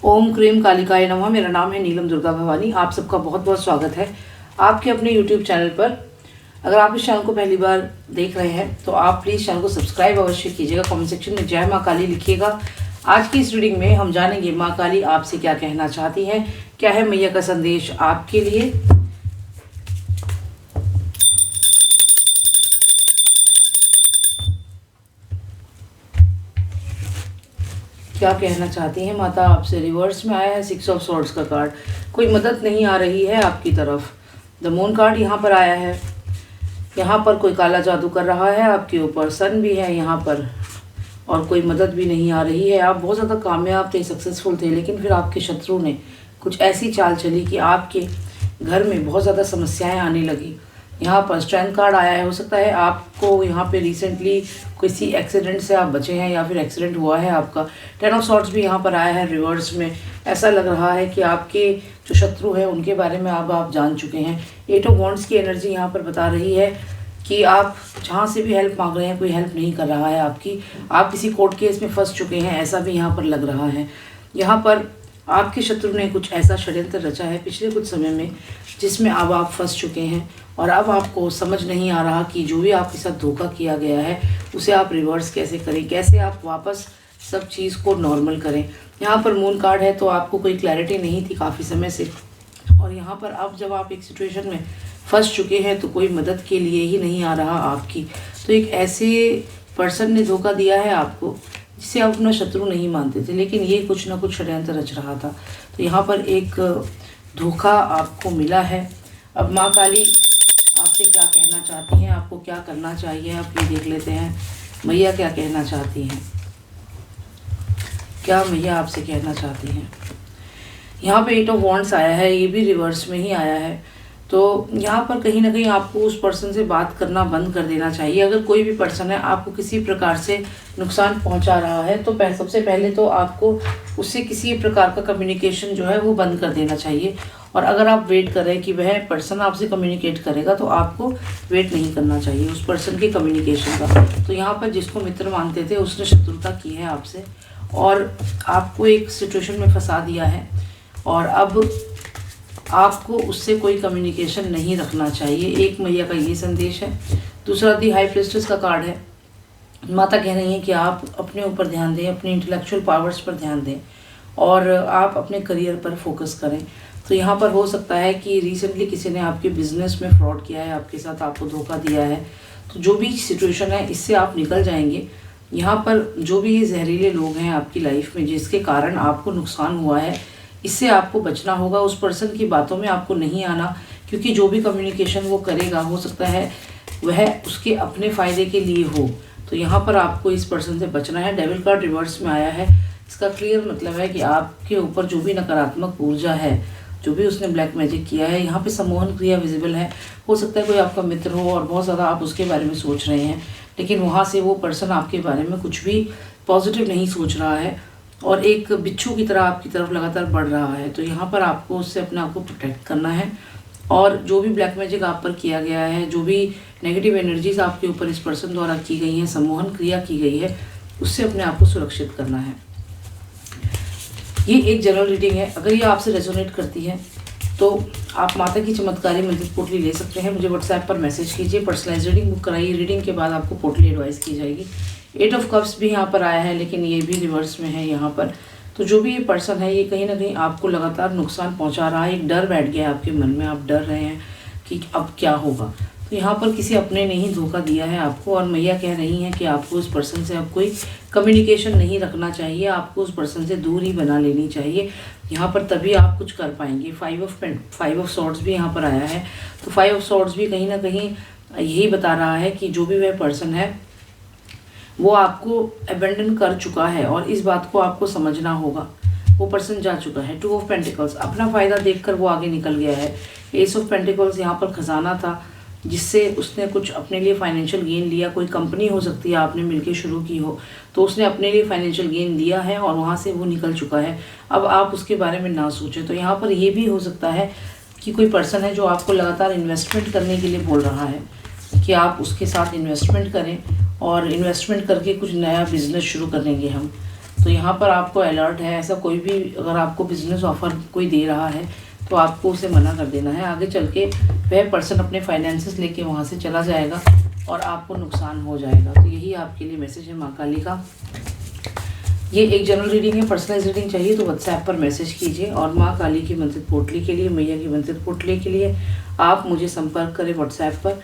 ओम cream कालिकाय नमः। मेरा नाम है नीलम दुर्गा भवानी। आप सबका बहुत बहुत स्वागत है आपके अपने YouTube चैनल पर। अगर आप इस चैनल को पहली बार देख रहे हैं तो आप प्लीज़ चैनल को सब्सक्राइब अवश्य कीजिएगा। कमेंट सेक्शन में जय माँ काली लिखिएगा। आज की इस रीडिंग में हम जानेंगे माँ काली आपसे क्या कहना चाहती हैं, क्या है मैया का संदेश आपके लिए। क्या कहना चाहती हैं माता आपसे। रिवर्स में आया है 6 ऑफ सॉर्ड्स का कार्ड। कोई मदद नहीं आ रही है आपकी तरफ। द मून कार्ड यहाँ पर आया है। यहाँ पर कोई काला जादू कर रहा है आपके ऊपर। सन भी है यहाँ पर और कोई मदद भी नहीं आ रही है। आप बहुत ज़्यादा कामयाब थे, सक्सेसफुल थे, लेकिन फिर आपके शत्रु ने कुछ ऐसी चाल चली कि आपके घर में बहुत ज़्यादा समस्याएं आने लगी। यहाँ पर स्ट्रेंथ कार्ड आया है। हो सकता है आपको यहाँ पे रिसेंटली किसी एक्सीडेंट से आप बचे हैं या फिर एक्सीडेंट हुआ है आपका। 10 ऑफ सॉर्ड्स भी यहाँ पर आया है रिवर्स में। ऐसा लग रहा है कि आपके जो शत्रु है उनके बारे में अब आप जान चुके हैं। 8 ऑफ वॉन्ड्स की एनर्जी यहाँ पर बता रही है कि आप जहाँ से भी हेल्प मांग रहे हैं कोई हेल्प नहीं कर रहा है आपकी। आप किसी कोर्ट केस में फंस चुके हैं, ऐसा भी यहाँ पर लग रहा है। यहाँ पर आपके शत्रु ने कुछ ऐसा षड्यंत्र रचा है पिछले कुछ समय में जिसमें अब आप फंस चुके हैं और अब आपको समझ नहीं आ रहा कि जो भी आपके साथ धोखा किया गया है उसे आप रिवर्स कैसे करें, कैसे आप वापस सब चीज़ को नॉर्मल करें। यहाँ पर मून कार्ड है तो आपको कोई क्लैरिटी नहीं थी काफ़ी समय से, और यहाँ पर अब जब आप एक सिचुएशन में फंस चुके हैं तो कोई मदद के लिए ही नहीं आ रहा आपकी। तो एक ऐसे पर्सन ने धोखा दिया है आपको जिसे आप अपना शत्रु नहीं मानते थे, लेकिन ये कुछ ना कुछ षड्यंत्र रच रहा था। तो यहाँ पर एक धोखा आपको मिला है। अब माँ काली आपसे क्या कहना चाहती हैं, आपको क्या करना चाहिए, आप ये देख लेते हैं। मैया क्या कहना चाहती हैं, क्या मैया आपसे कहना चाहती हैं। यहाँ पे 8 ऑफ वॉन्ड्स आया है, ये भी रिवर्स में ही आया है। तो यहाँ पर कहीं ना कहीं आपको उस पर्सन से बात करना बंद कर देना चाहिए। अगर कोई भी पर्सन है आपको किसी प्रकार से नुकसान पहुँचा रहा है तो सबसे पहले तो आपको उससे किसी प्रकार का कम्युनिकेशन जो है वो बंद कर देना चाहिए। और अगर आप वेट कर रहे हैं कि वह पर्सन आपसे कम्युनिकेट करेगा तो आपको वेट नहीं करना चाहिए उस पर्सन के कम्युनिकेशन का। तो यहाँ पर जिसको मित्र मानते थे उसने शत्रुता की है आपसे और आपको एक सिचुएशन में फंसा दिया है और अब आपको उससे कोई कम्युनिकेशन नहीं रखना चाहिए। एक मैया का ये संदेश है। दूसरा दी हाई प्रीस्टेस का कार्ड है। माता कह रही हैं कि आप अपने ऊपर ध्यान दें, अपने इंटेलेक्चुअल पावर्स पर ध्यान दें और आप अपने करियर पर फोकस करें। तो यहाँ पर हो सकता है कि रिसेंटली किसी ने आपके बिजनेस में फ्रॉड किया है, आपके साथ आपको धोखा दिया है। तो जो भी सिचुएशन है इससे आप निकल जाएंगे। यहाँ पर जो भी जहरीले लोग हैं आपकी लाइफ में जिसके कारण आपको नुकसान हुआ है, इससे आपको बचना होगा। उस पर्सन की बातों में आपको नहीं आना, क्योंकि जो भी कम्युनिकेशन वो करेगा हो सकता है वह उसके अपने फ़ायदे के लिए हो। तो यहाँ पर आपको इस पर्सन से बचना है। डेविल कार्ड रिवर्स में आया है। इसका क्लियर मतलब है कि आपके ऊपर जो भी नकारात्मक ऊर्जा है, जो भी उसने ब्लैक मैजिक किया है, यहाँ पे सम्मोहन क्रिया विजिबल है। हो सकता है कोई आपका मित्र हो और बहुत ज़्यादा आप उसके बारे में सोच रहे हैं, लेकिन वहाँ से वो पर्सन आपके बारे में कुछ भी पॉजिटिव नहीं सोच रहा है और एक बिच्छू की तरह आपकी तरफ लगातार बढ़ रहा है। तो यहाँ पर आपको उससे अपने आप को प्रोटेक्ट करना है और जो भी ब्लैक मैजिक आप पर किया गया है, जो भी नेगेटिव एनर्जीज आपके ऊपर इस पर्सन द्वारा की गई हैं, सम्मोहन क्रिया की गई है, उससे अपने आप को सुरक्षित करना है। ये एक जनरल रीडिंग है। अगर ये आपसे रेजोनेट करती है तो आप माता की चमत्कारी मंत्र पोटली ले सकते हैं। मुझे व्हाट्सएप पर मैसेज कीजिए, पर्सनलाइज रीडिंग बुक कराइए। रीडिंग के बाद आपको पोटली एडवाइस की जाएगी। 8 ऑफ कप्स भी यहाँ पर आया है, लेकिन ये भी रिवर्स में है यहाँ पर। तो जो भी ये पर्सन है ये कहीं ना कहीं आपको लगातार नुकसान पहुँचा रहा है। एक डर बैठ गया है आपके मन में, आप डर रहे हैं कि अब क्या होगा। तो यहाँ पर किसी अपने ने ही धोखा दिया है आपको और मैया कह रही हैं कि आपको उस पर्सन से अब कोई कम्युनिकेशन नहीं रखना चाहिए, आपको उस पर्सन से दूर ही बना लेनी चाहिए। यहाँ पर तभी आप कुछ कर पाएंगे। 5 ऑफ सॉर्ड्स भी यहाँ पर आया है। तो 5 ऑफ सॉर्ड्स भी कहीं ना कहीं यही बता रहा है कि जो भी वह पर्सन है वो आपको अबेंडन कर चुका है और इस बात को आपको समझना होगा। वो पर्सन जा चुका है। 2 ऑफ पेंटिकल्स, अपना फ़ायदा देखकर वो आगे निकल गया है। एस ऑफ पेंटिकल्स यहाँ पर खजाना था जिससे उसने कुछ अपने लिए फाइनेंशियल गेन लिया। कोई कंपनी हो सकती है आपने मिलकर शुरू की हो, तो उसने अपने लिए फाइनेंशियल गेन लिया है और वहाँ से वो निकल चुका है। अब आप उसके बारे में ना सोचें। तो यहाँ पर ये भी हो सकता है कि कोई पर्सन है जो आपको लगातार इन्वेस्टमेंट करने के लिए बोल रहा है कि आप उसके साथ इन्वेस्टमेंट करें और इन्वेस्टमेंट करके कुछ नया बिजनेस शुरू करेंगे हम। तो यहाँ पर आपको अलर्ट है, ऐसा कोई भी अगर आपको बिजनेस ऑफर कोई दे रहा है तो आपको उसे मना कर देना है। आगे चल के वह पर्सन अपने फाइनेंसेस लेके वहाँ से चला जाएगा और आपको नुकसान हो जाएगा। तो यही आपके लिए मैसेज है माँ काली का। ये एक जनरल रीडिंग है, पर्सनलाइज रीडिंग चाहिए तो व्हाट्सएप पर मैसेज कीजिए। और माँ काली की मंत्रित पोटली के लिए, मैया की मंत्रित पोटली के लिए आप मुझे संपर्क करें व्हाट्सएप पर।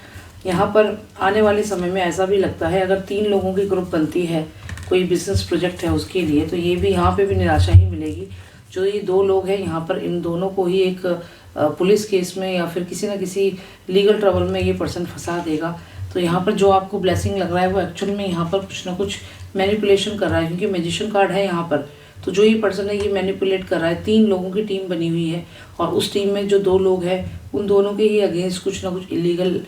यहाँ पर आने वाले समय में ऐसा भी लगता है, अगर 3 लोगों की ग्रुप बनती है कोई बिजनेस प्रोजेक्ट है उसके लिए, तो ये भी यहाँ पे भी निराशा ही मिलेगी। जो ये 2 लोग हैं यहाँ पर, इन दोनों को ही एक पुलिस केस में या फिर किसी न किसी लीगल ट्रबल में ये पर्सन फंसा देगा। तो यहाँ पर जो आपको ब्लेसिंग लग रहा है वो एक्चुअल में यहाँ पर कुछ ना कुछ मैनिपुलेशन कर रहा है, क्योंकि मैजिशियन कार्ड है यहाँ पर। तो जो ये पर्सन है ये मैनिपुलेट कर रहा है। 3 लोगों की टीम बनी हुई है और उस टीम में जो 2 लोग हैं उन दोनों के ही अगेंस्ट कुछ ना कुछ इलीगल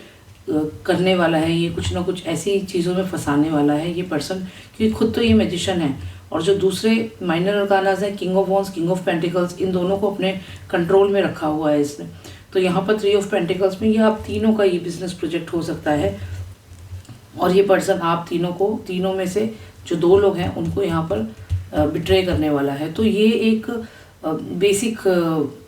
करने वाला है, ये कुछ ना कुछ ऐसी चीज़ों में फंसाने वाला है ये पर्सन, क्योंकि खुद तो ये मैजिशियन है। और जो दूसरे माइनर अरकानाज हैं, king of wands, king of pentacles, इन दोनों को अपने कंट्रोल में रखा हुआ है इसने। तो यहाँ पर 3 ऑफ पेंटिकल्स में ये आप तीनों का ये बिजनेस प्रोजेक्ट हो सकता है। और ये पर्सन आप तीनों में से जो 2 लोग हैं उनको यहाँ पर बिट्रे करने वाला है। तो ये एक बेसिक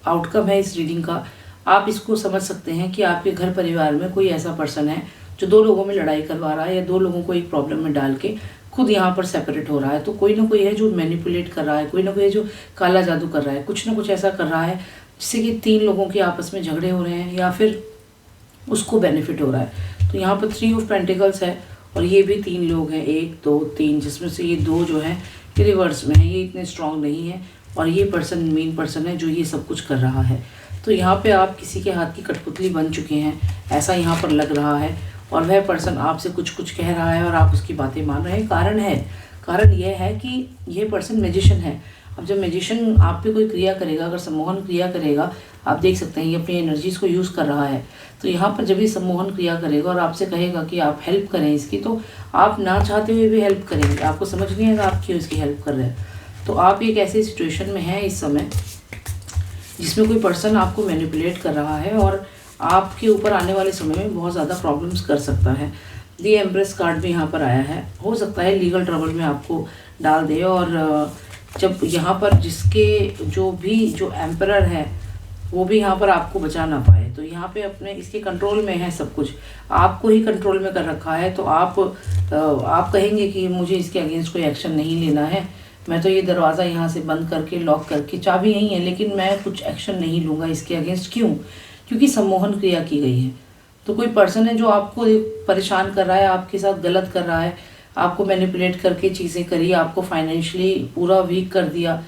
आउटकम है इस रीडिंग का। आप इसको समझ सकते हैं कि आपके घर परिवार में कोई ऐसा पर्सन है जो 2 लोगों में लड़ाई करवा रहा है या 2 लोगों को एक प्रॉब्लम में डाल के खुद यहाँ पर सेपरेट हो रहा है। तो कोई ना कोई है जो मैनिपुलेट कर रहा है, कोई ना कोई है जो काला जादू कर रहा है, कुछ ना कुछ ऐसा कर रहा है जिससे कि 3 लोगों के आपस में झगड़े हो रहे हैं या फिर उसको बेनिफिट हो रहा है। तो यहाँ पर 3 ऑफ पेंटिकल्स है और ये भी 3 लोग हैं, 1 2 3, जिसमें से ये 2 जो हैं ये रिवर्स में है, ये इतने स्ट्रांग नहीं है और ये पर्सन मेन पर्सन है जो ये सब कुछ कर रहा है। तो यहाँ पे आप किसी के हाथ की कठपुतली बन चुके हैं, ऐसा यहाँ पर लग रहा है। और वह पर्सन आपसे कुछ कह रहा है और आप उसकी बातें मान रहे हैं। कारण यह है कि यह पर्सन मैजिशियन है। अब जब मैजिशियन आप पे कोई क्रिया करेगा, अगर सम्मोहन क्रिया करेगा, आप देख सकते हैं ये अपनी एनर्जीज को यूज़ कर रहा है। तो यहाँ पर जब ये सम्मोहन क्रिया करेगा और आपसे कहेगा कि आप हेल्प करें इसकी, तो आप ना चाहते हुए भी हेल्प करेंगे। आपको समझ नहीं आएगा आप क्यों इसकी हेल्प कर रहे हैं। तो आप एक ऐसी सिचुएशन में हैं इस समय जिसमें कोई पर्सन आपको मैनिपुलेट कर रहा है और आपके ऊपर आने वाले समय में बहुत ज़्यादा प्रॉब्लम्स कर सकता है। दी एम्प्रेस कार्ड भी यहाँ पर आया है, हो सकता है लीगल ट्रबल में आपको डाल दे। और जब यहाँ पर जो एम्परर है वो भी यहाँ पर आपको बचा ना पाए, तो यहाँ पे अपने इसके कंट्रोल में है सब कुछ, आपको ही कंट्रोल में कर रखा है। तो आप कहेंगे कि मुझे इसके अगेंस्ट कोई एक्शन नहीं लेना है, मैं तो ये दरवाज़ा यहाँ से बंद करके लॉक करके, चाबी यही है लेकिन मैं कुछ एक्शन नहीं लूँगा इसके अगेंस्ट। क्यों? क्योंकि सम्मोहन क्रिया की गई है। तो कोई पर्सन है जो आपको परेशान कर रहा है, आपके साथ गलत कर रहा है, आपको मैनिपुलेट करके चीज़ें करी, आपको फाइनेंशियली पूरा वीक कर दिया।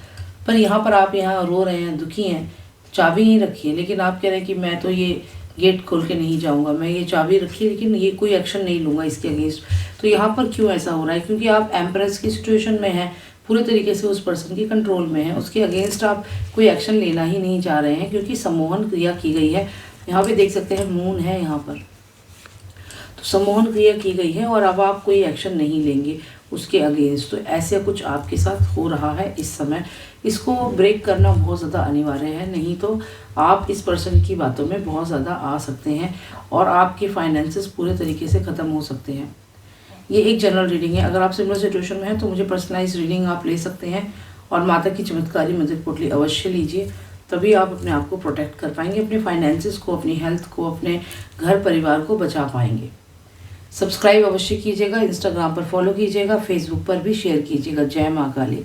पर यहाँ पर आप यहाँ रो रहे हैं, दुखी हैं, चाबी ही रखी है, लेकिन आप कह रहे हैं कि मैं तो ये गेट खोल के नहीं जाऊँगा, मैं ये चाबी रखी है लेकिन ये कोई एक्शन नहीं लूँगा इसके अगेंस्ट। तो यहाँ पर क्यों ऐसा हो रहा है? क्योंकि आप एम्प्रेस की सिचुएशन में हैं, पूरे तरीके से उस पर्सन की कंट्रोल में है, उसके अगेंस्ट आप कोई एक्शन लेना ही नहीं चाह रहे हैं क्योंकि सम्मोहन क्रिया की गई है। यहाँ पे देख सकते हैं मून है यहाँ पर, तो सम्मोहन क्रिया की गई है और अब आप कोई एक्शन नहीं लेंगे उसके अगेंस्ट। तो ऐसे कुछ आपके साथ हो रहा है इस समय, इसको ब्रेक करना बहुत ज़्यादा अनिवार्य है, नहीं तो आप इस पर्सन की बातों में बहुत ज़्यादा आ सकते हैं और आपके फाइनेंसेस पूरे तरीके से ख़त्म हो सकते हैं। ये एक जनरल रीडिंग है, अगर आप सिमिलर सिचुएशन में हैं तो मुझे पर्सनलाइज रीडिंग आप ले सकते हैं और माता की चमत्कारी मंत्रित पोटली अवश्य लीजिए, तभी आप अपने आप को प्रोटेक्ट कर पाएंगे, अपने फाइनेंसेस को, अपनी हेल्थ को, अपने घर परिवार को बचा पाएंगे। सब्सक्राइब अवश्य कीजिएगा, इंस्टाग्राम पर फॉलो कीजिएगा, फेसबुक पर भी शेयर कीजिएगा। जय माँ काली।